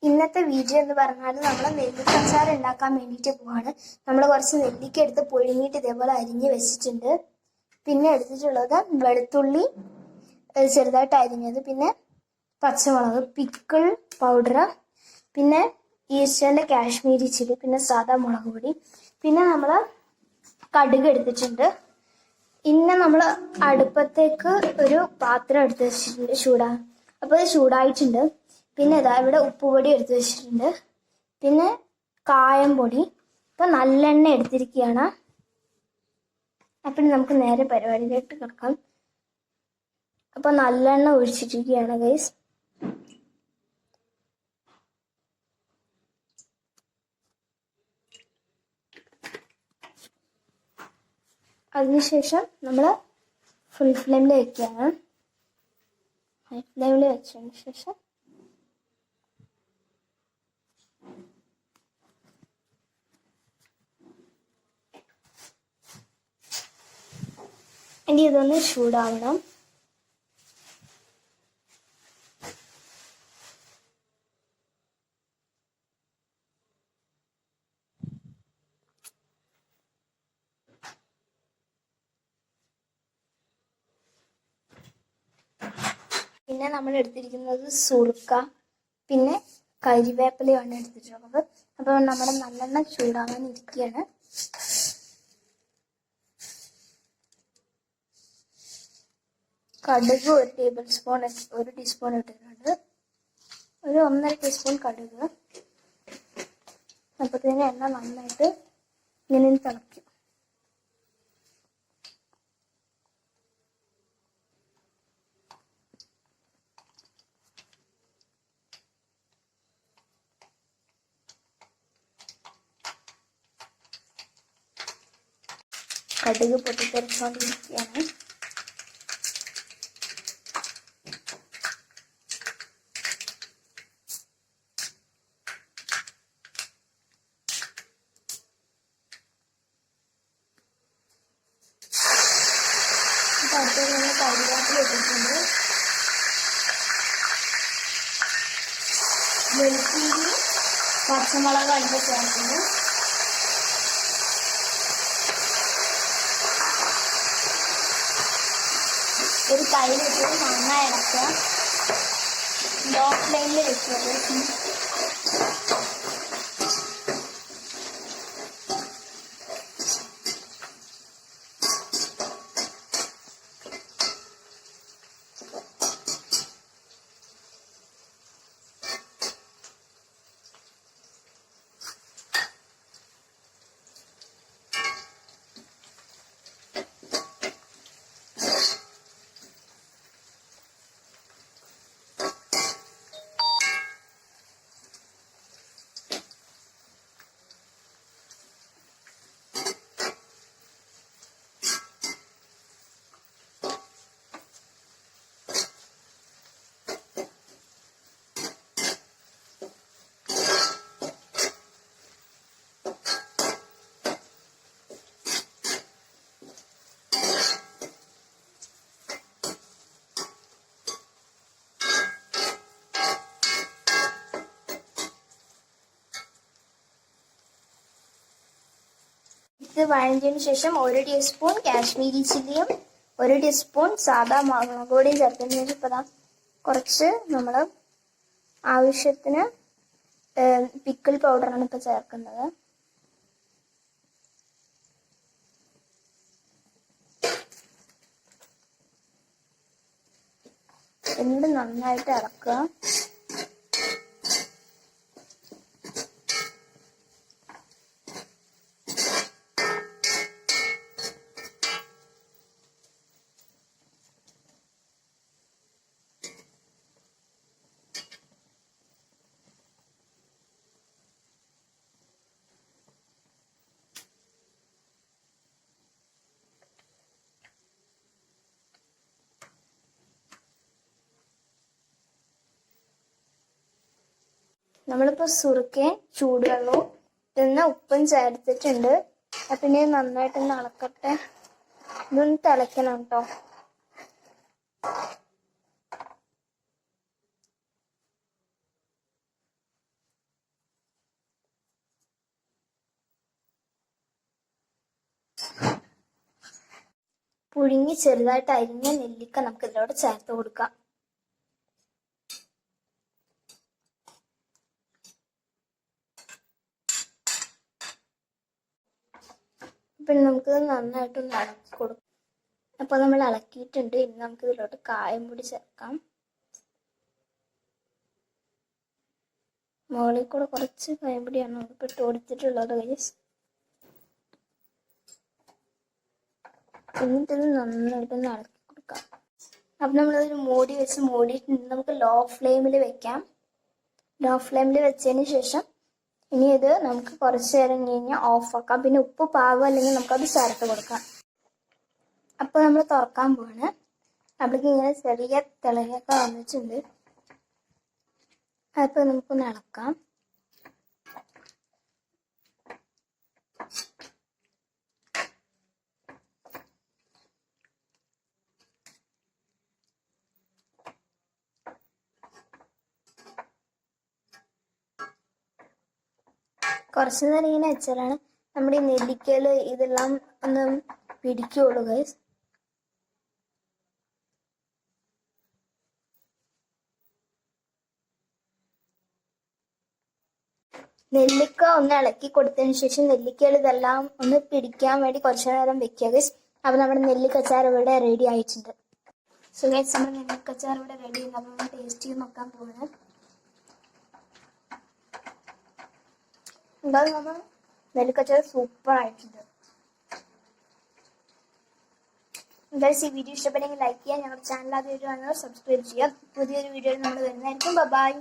ഇന്നത്തെ വീഡിയോ എന്ന് പറഞ്ഞാൽ നമ്മൾ നെല്ലിക്ക അച്ചാർ ഉണ്ടാക്കാൻ വേണ്ടിയിട്ട് പോവാണ്. നമ്മൾ കുറച്ച് നെല്ലിക്ക എടുത്ത് പുഴുങ്ങിയിട്ട് ഇതേപോലെ അരിഞ്ഞ് വെച്ചിട്ടുണ്ട്. പിന്നെ എടുത്തിട്ടുള്ളത് വെളുത്തുള്ളി ചെറുതായിട്ട് അരിഞ്ഞത്, പിന്നെ പച്ചമുളക്, പിക്കിൾ പൗഡർ, പിന്നെ ഈസ്റ്റേൻ്റെ കാശ്മീരി ചില്ലി, പിന്നെ സാദാ മുളക് പൊടി, പിന്നെ നമ്മൾ കടുക് എടുത്തിട്ടുണ്ട്. പിന്നെ നമ്മൾ അടുപ്പത്തേക്ക് ഒരു പാത്രം എടുത്ത് വെച്ചിട്ടുണ്ട് അപ്പോൾ അത് ചൂടായിട്ടുണ്ട്. പിന്നെ ഇതാ ഇവിടെ ഉപ്പുപൊടി എടുത്ത് വെച്ചിട്ടുണ്ട്, പിന്നെ കായം പൊടി. ഇപ്പം നല്ലെണ്ണ എടുത്തിരിക്കുകയാണ്. അപ്പം നമുക്ക് നേരെ പരിപാടിയിലേക്ക് കിടക്കാം. അപ്പം നല്ലെണ്ണ ഒഴിച്ചിട്ടിരിക്കുകയാണ് ഗൈസ്. അതിനുശേഷം നമ്മൾ ഫുൾ ഫ്ലെയിമിൽ വെക്കുകയാണ്. ഹൈ ഫ്ലെയിമിൽ വെച്ചതിന് ശേഷം ഇനി ഇതൊന്ന് ചൂടാവണം. പിന്നെ നമ്മൾ എടുത്തിരിക്കുന്നത് സുർക്ക, പിന്നെ കരിവേപ്പിലയാണ് എടുത്തിട്ടുള്ളത്. അപ്പോൾ നമ്മുടെ നല്ലെണ്ണ ചൂടാവാൻ ഇരിക്കുകയാണ്. കടുക് ഒരു ടീസ്പൂൺ ഇട്ടിട്ടുണ്ട്. ഒരു 1.5 ടീസ്പൂൺ കടുക്. അപ്പോഴത്തേന് എണ്ണ നന്നായിട്ട് ഇങ്ങനെ തിളയ്ക്കും. കടുക് പൊട്ടിത്തെറിച്ചുകൊണ്ടിരിക്കുകയാണ്. അടുത്ത് നമ്മൾ കരിവേപ്പില ഇട്ടിട്ടുണ്ട്. വെളുത്തുള്ളി പച്ചമുളക് അതിൻ്റെ ചേർക്കുന്നത്. ഒരു കയ്യിലിട്ട് നന്നായി ഇളക്കുക. ലോ ഫ്ലെയിമിൽ വെച്ചത്. ഇത് വഴഞ്ഞതിന് ശേഷം 1 ടീസ്പൂൺ കാശ്മീരി ചില്ലിയും 1 ടീസ്പൂൺ സാദാ മുളക് പൊടിയും ചേർക്കുന്നതിന് ഇപ്പോൾ കുറച്ച് നമ്മൾ ആവശ്യത്തിന് പിക്കിൾ പൗഡറാണ് ഇപ്പോൾ ചേർക്കുന്നത്. എന്നിട്ട് നന്നായിട്ട് ഇളക്കുക. നമ്മളിപ്പോൾ സുറുക്കയും ചൂടുവെള്ളവും പിന്നെ ഉപ്പും ചേർത്തിട്ടുണ്ട്. പിന്നെ നന്നായിട്ടൊന്ന് ഇളക്കട്ടെ. ഇതൊന്ന് തിളയ്ക്കണം കേട്ടോ. പുഴുങ്ങി ചെറുതായിട്ട് അരിഞ്ഞ നെല്ലിക്ക നമുക്ക് ഇതിലോട്ട് ചേർത്ത് കൊടുക്കാം. പിന്നെ നമുക്ക് നന്നായിട്ടൊന്ന് ഇളക്കി കൊടുക്കാം. അപ്പോൾ നമ്മൾ ഇളക്കിയിട്ടുണ്ട്. ഇനി നമുക്ക് ഇതിലോട്ട് കായം പൊടി ചേർക്കാം. മുകളിൽ കൂടെ കുറച്ച് കായം പൊടിയാണ് നമുക്ക് ഇട്ട് കൊടുത്തിട്ടുള്ളത് ഗൈസ്. എന്നിട്ട് നന്നായിട്ടൊന്ന് ഇളക്കി കൊടുക്കാം. അപ്പം നമ്മളതൊരു മൂടി വെച്ച് മൂടിയിട്ടുണ്ട്. നമുക്ക് ലോ ഫ്ലെയിമിൽ വെക്കാം. ലോ ഫ്ലെയിമിൽ വെച്ചതിന് ശേഷം ഇനി ഇത് നമുക്ക് കുറച്ച് നേരം കഴിഞ്ഞാൽ ഓഫാക്കാം. പിന്നെ ഉപ്പ് പാകം അല്ലെങ്കിൽ നമുക്കത് ചേർത്ത് കൊടുക്കാം. അപ്പോൾ നമ്മൾ തുറക്കാൻ പോവാണ്. അപ്പോഴേക്ക് ഇങ്ങനെ ചെറിയ തിളയൊക്കെ വന്നിട്ടുണ്ട്. അപ്പോൾ നമുക്കൊന്ന് ഇളക്കാം. കുറച്ച് നേരം ഇങ്ങനെ വെച്ചാലാണ് നമ്മുടെ ഈ നെല്ലിക്കയിൽ ഇതെല്ലാം ഒന്ന് പിടിക്കുള്ളൂ ഗൈസ്. നെല്ലിക്ക ഒന്ന് ഇളക്കി കൊടുത്തതിന് ശേഷം നെല്ലിക്കയിൽ ഇതെല്ലാം ഒന്ന് പിടിക്കാൻ വേണ്ടി കുറച്ച് നേരം വെക്കുക ഗൈസ്. അപ്പോൾ നമ്മുടെ നെല്ലിക്കച്ചാർ ഇവിടെ റെഡി ആയിട്ടുണ്ട്. സോ ഗൈസ്, നമ്മുടെ നെല്ലിക്കച്ചാർ ഇവിടെ റെഡി ഉണ്ട്. അപ്പോൾ നമ്മൾ ടേസ്റ്റ് ചെയ്ത് നോക്കാൻ പോകുന്നത് എന്തായാലും നമ്മൾ നെല്ലിക്കച്ചാർ സൂപ്പർ ആയിട്ടുണ്ട്. ഗൈസ്, ഈ വീഡിയോ ഇഷ്ടപ്പെട്ടെങ്കിൽ ലൈക്ക് ചെയ്യുക. ഞങ്ങളുടെ ചാനൽ ആദ്യം വരുവാണെങ്കിൽ സബ്സ്ക്രൈബ് ചെയ്യുക. പുതിയൊരു വീഡിയോയിൽ നമ്മൾ വരുന്നതായിരിക്കും. ബൈ.